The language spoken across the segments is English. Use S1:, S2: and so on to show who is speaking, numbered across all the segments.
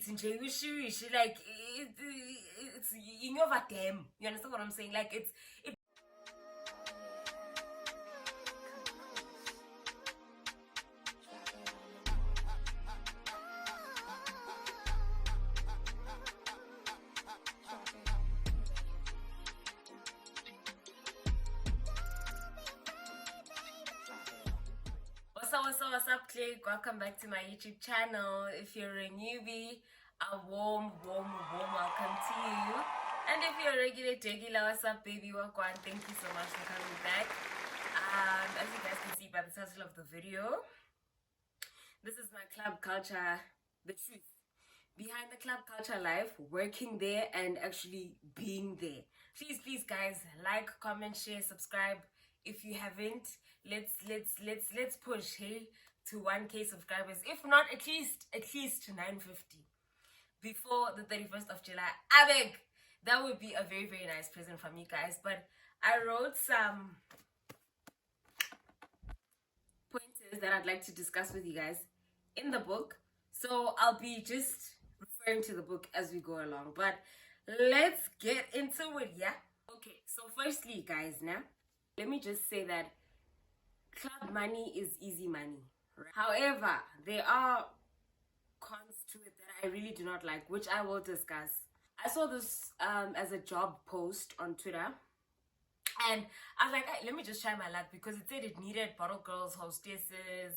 S1: it's like it's in your damn. You understand what I'm saying? Like it's what's up, clique? Welcome back to my YouTube channel. If you're a newbie, a warm welcome to you. And if you're a regular, what's up, baby? Welcome. Thank you so much for coming back. As you guys can see by the title of the video, this is my club culture, the truth behind the club culture life, working there and actually being there. Please guys, like, comment, share, subscribe if you haven't. Let's push, hey, to 1K subscribers, if not at least 950 before the 31st of July. I beg, that would be a very nice present from you guys. But I wrote some pointers that I'd like to discuss with you guys in the book, so I'll be just referring to the book as we go along. But let's get into it. Yeah, okay, so firstly guys, now let me just say that club money is easy money, right? However, there are cons to it that I really do not like, which I will discuss. I saw this as a job post on Twitter, and I was like, hey, let me just try my luck, because it said it needed bottle girls, hostesses,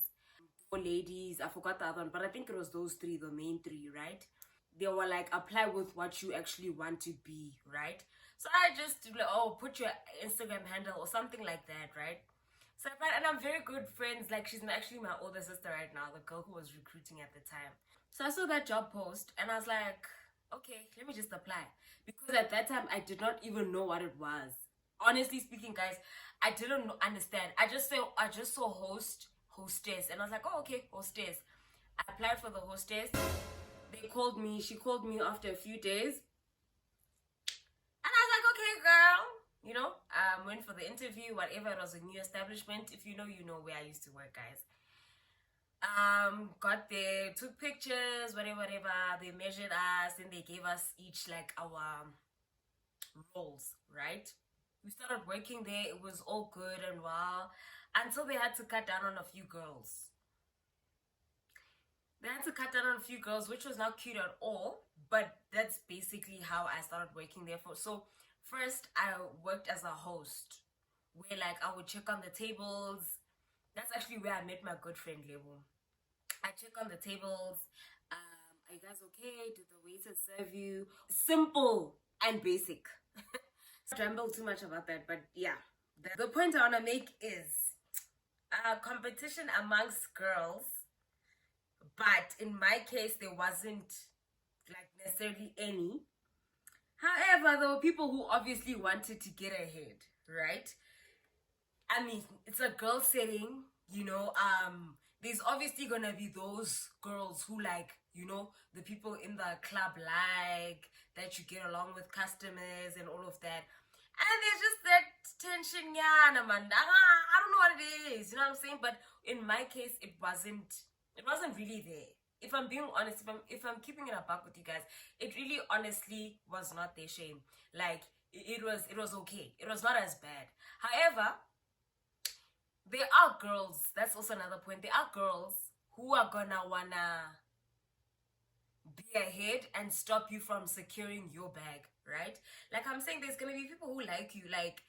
S1: or ladies. I forgot the other one, but I think it was those three, the main three, right? They were like, apply with what you actually want to be, right? So I just like, oh, put your Instagram handle or something like that, right? So and I'm very good friends, like she's actually my older sister right now, the girl who was recruiting at the time. So I saw that job post and I was like, okay, let me just apply, because at that time I did not even know what it was. Honestly speaking, guys, I didn't understand. I just saw hostess, and I was like, oh, okay, hostess. I applied for the hostess. She called me after a few days, and I was like, okay, girl, you know, went for the interview, whatever. It was a new establishment. If you know, you know where I used to work, guys. Got there, took pictures, whatever. They measured us, and they gave us each like our roles, right? We started working there. It was all good and well, until they had to cut down on a few girls. Which was not cute at all, but that's basically how I started working there. So first I worked as a host, where like I would check on the tables. That's actually where I met my good friend Lebo. I check on the tables. Are you guys okay? Did the waiter serve you? Simple and basic. I don't ramble too much about that, but yeah. The point I want to make is competition amongst girls. But in my case, there wasn't like necessarily any. However, there were people who obviously wanted to get ahead, right? I mean, it's a girl setting, you know. There's obviously gonna be those girls who, like, you know, the people in the club like that, you get along with customers and all of that. And there's just that tension, yeah, man. I don't know what it is, you know what I'm saying? But in my case, it wasn't really there. If I'm being honest, if I'm keeping it a buck with you guys, it really honestly was not their shame. Like it was okay. It was not as bad. However, there are girls, that's also another point. There are girls who are gonna wanna be ahead and stop you from securing your bag, right? Like I'm saying, there's gonna be people who like you. Like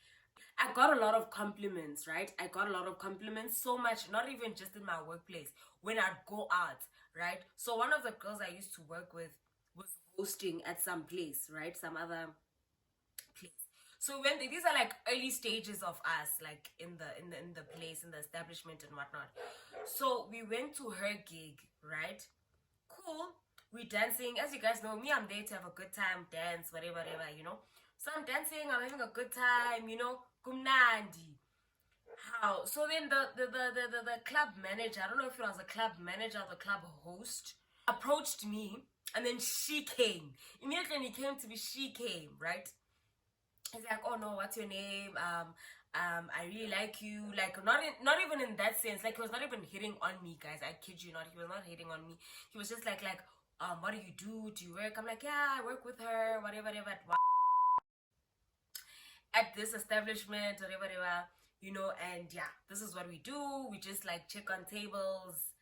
S1: I got a lot of compliments, right? I got a lot of compliments, so much, not even just in my workplace, when I'd go out, right? So one of the girls I used to work with was hosting at some place, right? Some other place. So when these are like early stages of us, like in the place, in the establishment and whatnot. So we went to her gig, right? Cool. We dancing. As you guys know, me, I'm there to have a good time, dance, whatever, you know. So I'm dancing, I'm having a good time, you know. Kumnandi. How? So then the club manager, I don't know if it was the club manager or the club host, approached me, and then she came. Immediately when he came to me, she came, right? He's like, oh no, what's your name? I really like you. Like not even in that sense. Like he was not even hitting on me, guys. I kid you not. He was not hitting on me. He was just like, what do you do? Do you work? I'm like, yeah, I work with her, whatever, whatever, at this establishment, whatever, whatever, and yeah, this is what we do. We just like check on tables,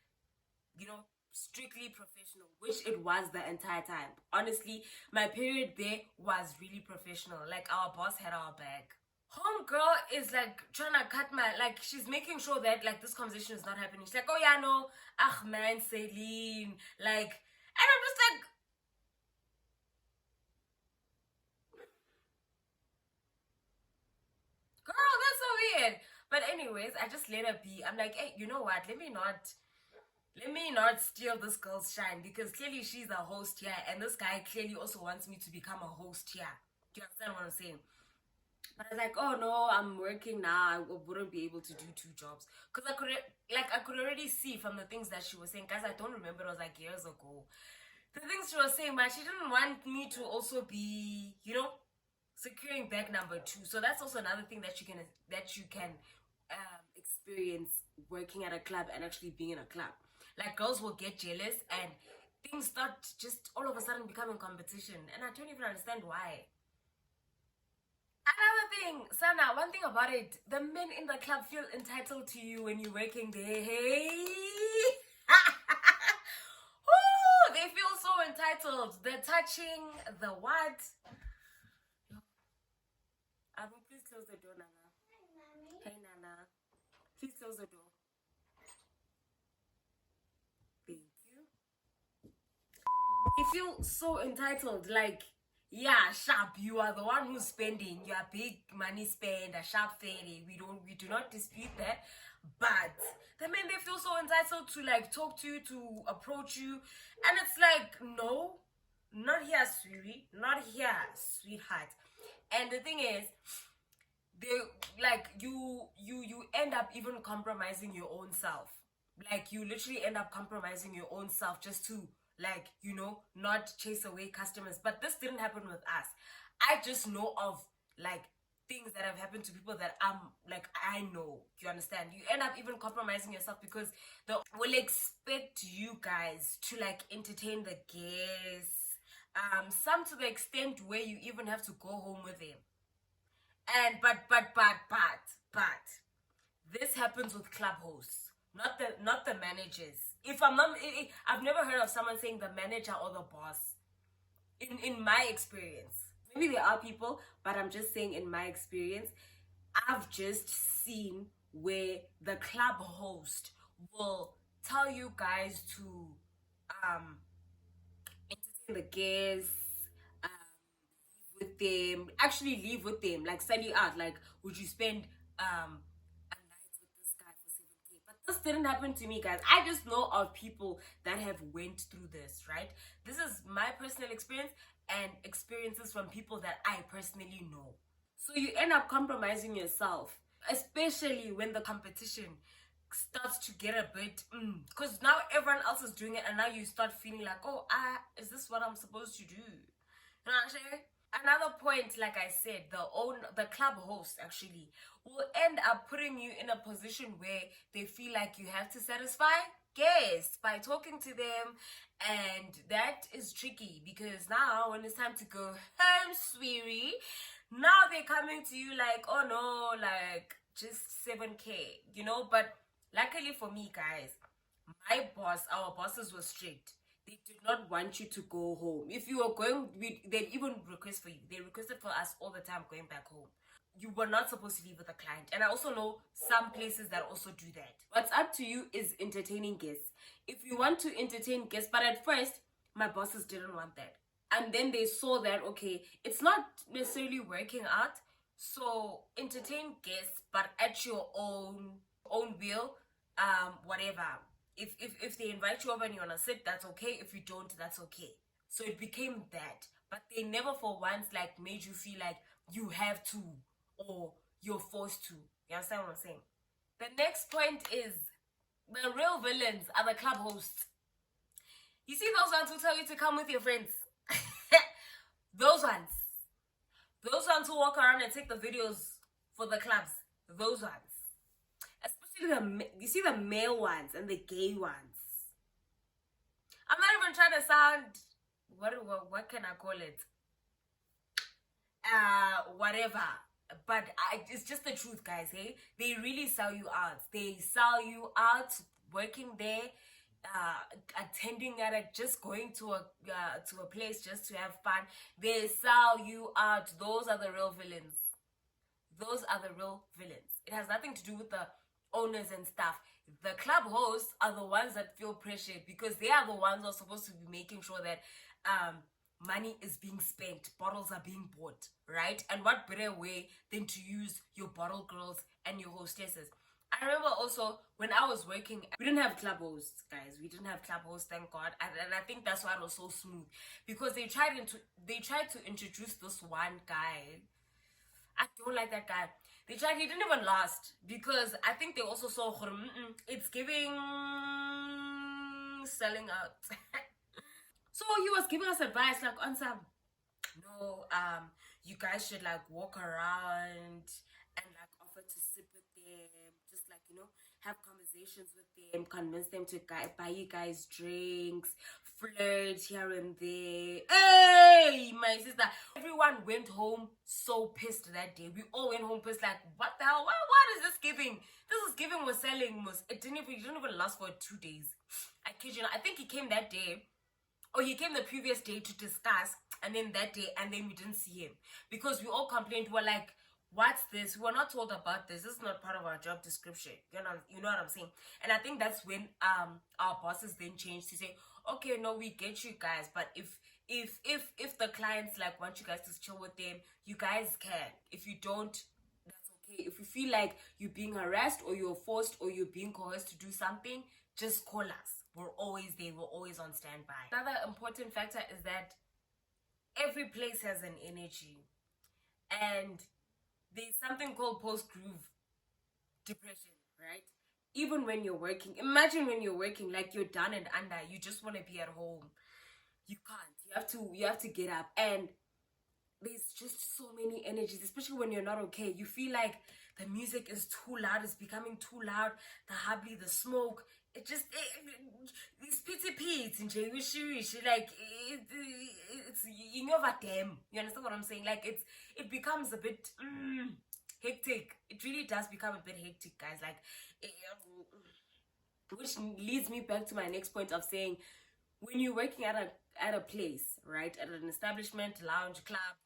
S1: strictly professional, which it was the entire time. Honestly, my period there was really professional. Like, our boss had our back. Homegirl is like trying to cut like, she's making sure that like this conversation is not happening. She's like, oh yeah, no, man, Celine, like, and I'm just like, girl, that's so weird. But anyways, I just let her be. I'm like, hey, you know what? Let me not steal this girl's shine, because clearly she's a host here, and this guy clearly also wants me to become a host here. Do you understand what I'm saying? But I was like, oh no, I'm working now. I wouldn't be able to do two jobs, because I could already see from the things that she was saying. Guys, I don't remember. It was like years ago. The things she was saying, but she didn't want me to also be, securing bag number two. So that's also another thing that you can experience working at a club and actually being in a club. Like, girls will get jealous and things start just all of a sudden becoming competition, and I don't even understand why. Another thing, Sana, one thing about it, the men in the club feel entitled to you when you're working there. Hey. Ooh, they feel so entitled. The touching, the what? Please close the door, Nana. Hey, Nana. Please close the door. Thank you. They feel so entitled. Like, yeah, sharp. You are the one who's spending. You are big money spender, sharp fairy. We do not dispute that. But the men, they feel so entitled to like talk to you, to approach you, and it's like, no, not here, sweetie, not here, sweetheart. And the thing is, they like you end up even compromising your own self. Like, you literally end up compromising your own self just to, like, not chase away customers. But this didn't happen with us. I just know of like things that have happened to people that I know. You understand? You end up even compromising yourself, because they will expect you guys to like entertain the guests, some to the extent where you even have to go home with them. And but this happens with club hosts, not the managers. If I'm not, I've never heard of someone saying the manager or the boss. In my experience, maybe there are people, but I'm just saying, in my experience, I've just seen where the club host will tell you guys to um entertain the guests, um, with them, actually leave with them, like send you out, like, would you spend a night with this guy for 7K? But this didn't happen to me, guys. I just know of people that have went through this, right? This is my personal experience and experiences from people that I personally know. So you end up compromising yourself, especially when the competition starts to get a bit, because now everyone else is doing it, and now you start feeling like, oh, is this what I'm supposed to do? You know what I'm saying? Another point, like I said, the club host actually will end up putting you in a position where they feel like you have to satisfy guests by talking to them, and that is tricky, because now when it's time to go home, sweetie, now they're coming to you like, oh no, like, just 7K, but luckily for me, guys, our bosses were strict. They did not want you to go home. If you were going, they'd even request for you. They requested for us all the time going back home. You were not supposed to leave with a client. And I also know some places that also do that. What's up to you is entertaining guests. If you want to entertain guests, but at first, my bosses didn't want that. And then they saw that, okay, it's not necessarily working out. So entertain guests, but at your own will, whatever. If they invite you over and you wanna sit, that's okay. If you don't, that's okay. So it became that. But they never for once like made you feel like you have to, or you're forced to. You understand what I'm saying? The next point is, the real villains are the club hosts. You see those ones who tell you to come with your friends? Those ones. Those ones who walk around and take the videos for the clubs. Those ones. Especially you see the male ones and the gay ones. I'm not even trying to sound, what can I call it? Whatever. But it's just the truth, guys. Hey, they really sell you out. They sell you out working there, attending at it, just going to a place just to have fun. They sell you out. Those are the real villains. Those are the real villains. It has nothing to do with the owners and stuff. The club hosts are the ones that feel pressured because they are the ones who are supposed to be making sure that money is being spent, bottles are being bought, right? And what better way than to use your bottle girls and your hostesses? I remember also when I was working, we didn't have club hosts, guys. We didn't have club hosts, thank God. And I think that's why it was so smooth because they tried to introduce this one guy. I don't like that guy. They tried, he didn't even last because I think they also saw it's giving selling out. So he was giving us advice like on some, no, you guys should like walk around and like offer to sit with them, just like, have conversations with them, convince them to buy you guys drinks, flirt here and there. Hey, my sister, everyone went home so pissed that day. We all went home pissed, like, what the hell? What is this giving? This is giving was selling. It didn't even last for 2 days. I kid you not. I think he came that day. Or he came the previous day to discuss, and then that day, and then we didn't see him. Because we all complained, we were like, what's this? We were not told about this. This is not part of our job description. You know what I'm saying? And I think that's when our bosses then changed to say, okay, no, we get you guys, but if the clients like want you guys to chill with them, you guys can. If you don't, that's okay. If you feel like you're being harassed or you're forced or you're being coerced to do something, just call us. We're always there. We're always on standby. Another important factor is that every place has an energy. And there's something called post-groove depression, right? Even when you're working. Imagine when you're working, like you're done and under. You just want to be at home. You can't. You have to get up. And there's just so many energies, especially when you're not okay. You feel like the music is too loud. It's becoming too loud. The hubbly, the smoke. It's pity and like it's you know what damn. You understand what I'm saying? Like it becomes a bit hectic. It really does become a bit hectic, guys. Like which leads me back to my next point of saying, when you're working at a place, right, at an establishment, lounge, club,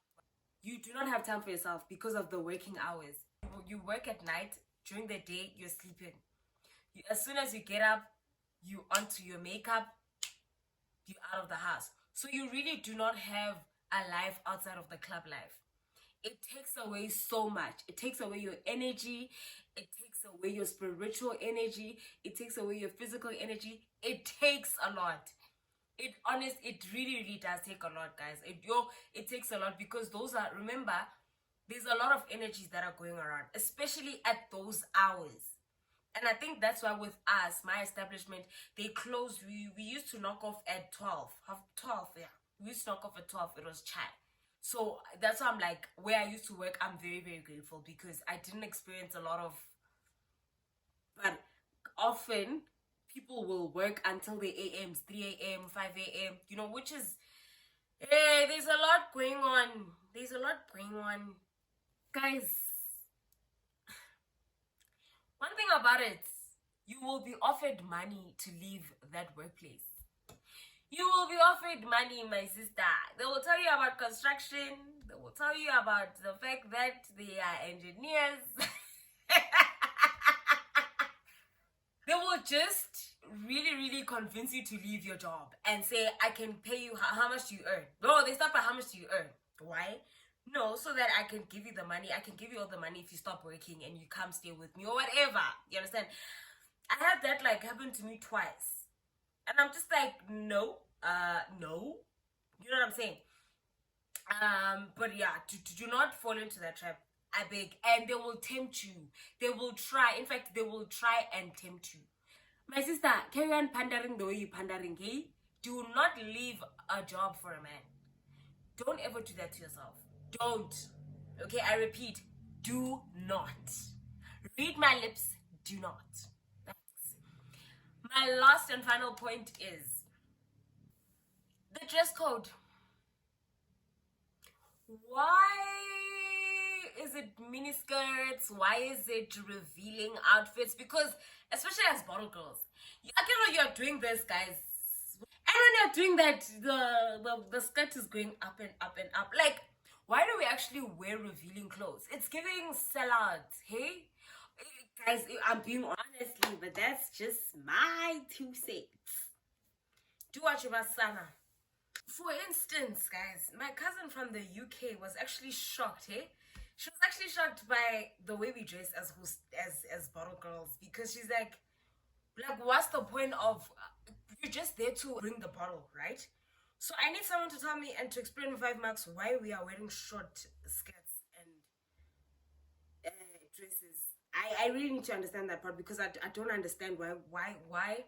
S1: you do not have time for yourself because of the working hours. You work at night. During the day, you're sleeping. As soon as you get up, you onto your makeup, you're out of the house. So you really do not have a life outside of the club life. It takes away so much. It takes away your energy. It takes away your spiritual energy. It takes away your physical energy. It takes a lot. It really does take a lot, guys. It takes a lot because remember, there's a lot of energies that are going around, especially at those hours. And I think that's why with us, my establishment, they closed. We used to knock off at 12. 12, yeah. We used to knock off at 12. It was chat. So that's why I'm like, where I used to work, I'm very, very grateful because I didn't experience a lot of... But often, people will work until the a.m.s, 3 a.m., 5 a.m., which is... Hey, there's a lot going on. There's a lot going on. Guys... One thing about it, you will be offered money to leave that workplace. You will be offered money, my sister. They will tell you about construction. They will tell you about the fact that they are engineers. They will just really, really convince you to leave your job and say, I can pay you, how much do you earn? No, they start by how much do you earn? Why? No, so that I can give you the money. I can give you all the money if you stop working and you come stay with me or whatever. You understand? I had that like happen to me twice. And I'm just like, no. No. You know what I'm saying? But yeah, do not fall into that trap. I beg. And they will tempt you. They will try. In fact, they will try and tempt you. My sister, carry on pandering the way you're pandering, okay? Do not leave a job for a man. Don't ever do that to yourself. Don't. Okay, I repeat, do not. Read my lips, do not. Thanks. My last and final point is, dress code. Why is it mini skirts? Why is it revealing outfits? Because especially as bottle girls, I get what you're doing this, guys. And when you're doing that, the skirt is going up and up and up. Like, why do we actually wear revealing clothes? It's giving sellout, hey? Guys, I'm being honestly, but that's just my 2 cents. Do what you must, Sana. For instance, guys, my cousin from the UK was actually shocked, hey? She was actually shocked by the way we dress as bottle girls, because she's like, what's the point of you're just there to bring the bottle, right? So I need someone to tell me and to explain in 5 marks why we are wearing short skirts and dresses. I really need to understand that part, because I don't understand why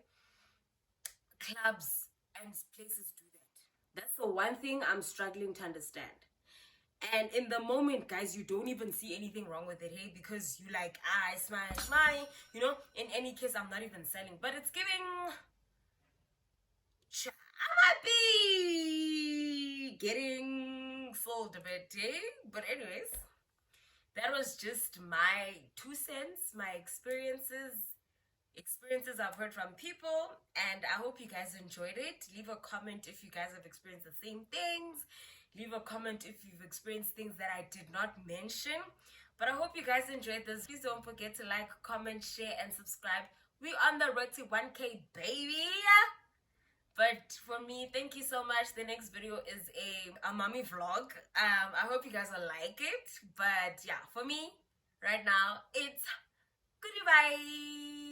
S1: clubs and places do that. That's the one thing I'm struggling to understand. And in the moment, guys, you don't even see anything wrong with it, hey, because you like, I smile, you know. In any case, I'm not even selling, but it's giving. I might be getting sold a bit, eh? But anyways, that was just my 2 cents, my experiences I've heard from people, and I hope you guys enjoyed it. Leave a comment if you guys have experienced the same things. Leave a comment if you've experienced things that I did not mention. But I hope you guys enjoyed this. Please don't forget to like, comment, share, and subscribe. We're on the road to 1K, baby. But for me, thank you so much. The next video is a mommy vlog. I hope you guys will like it. But yeah, for me, right now, it's goodbye.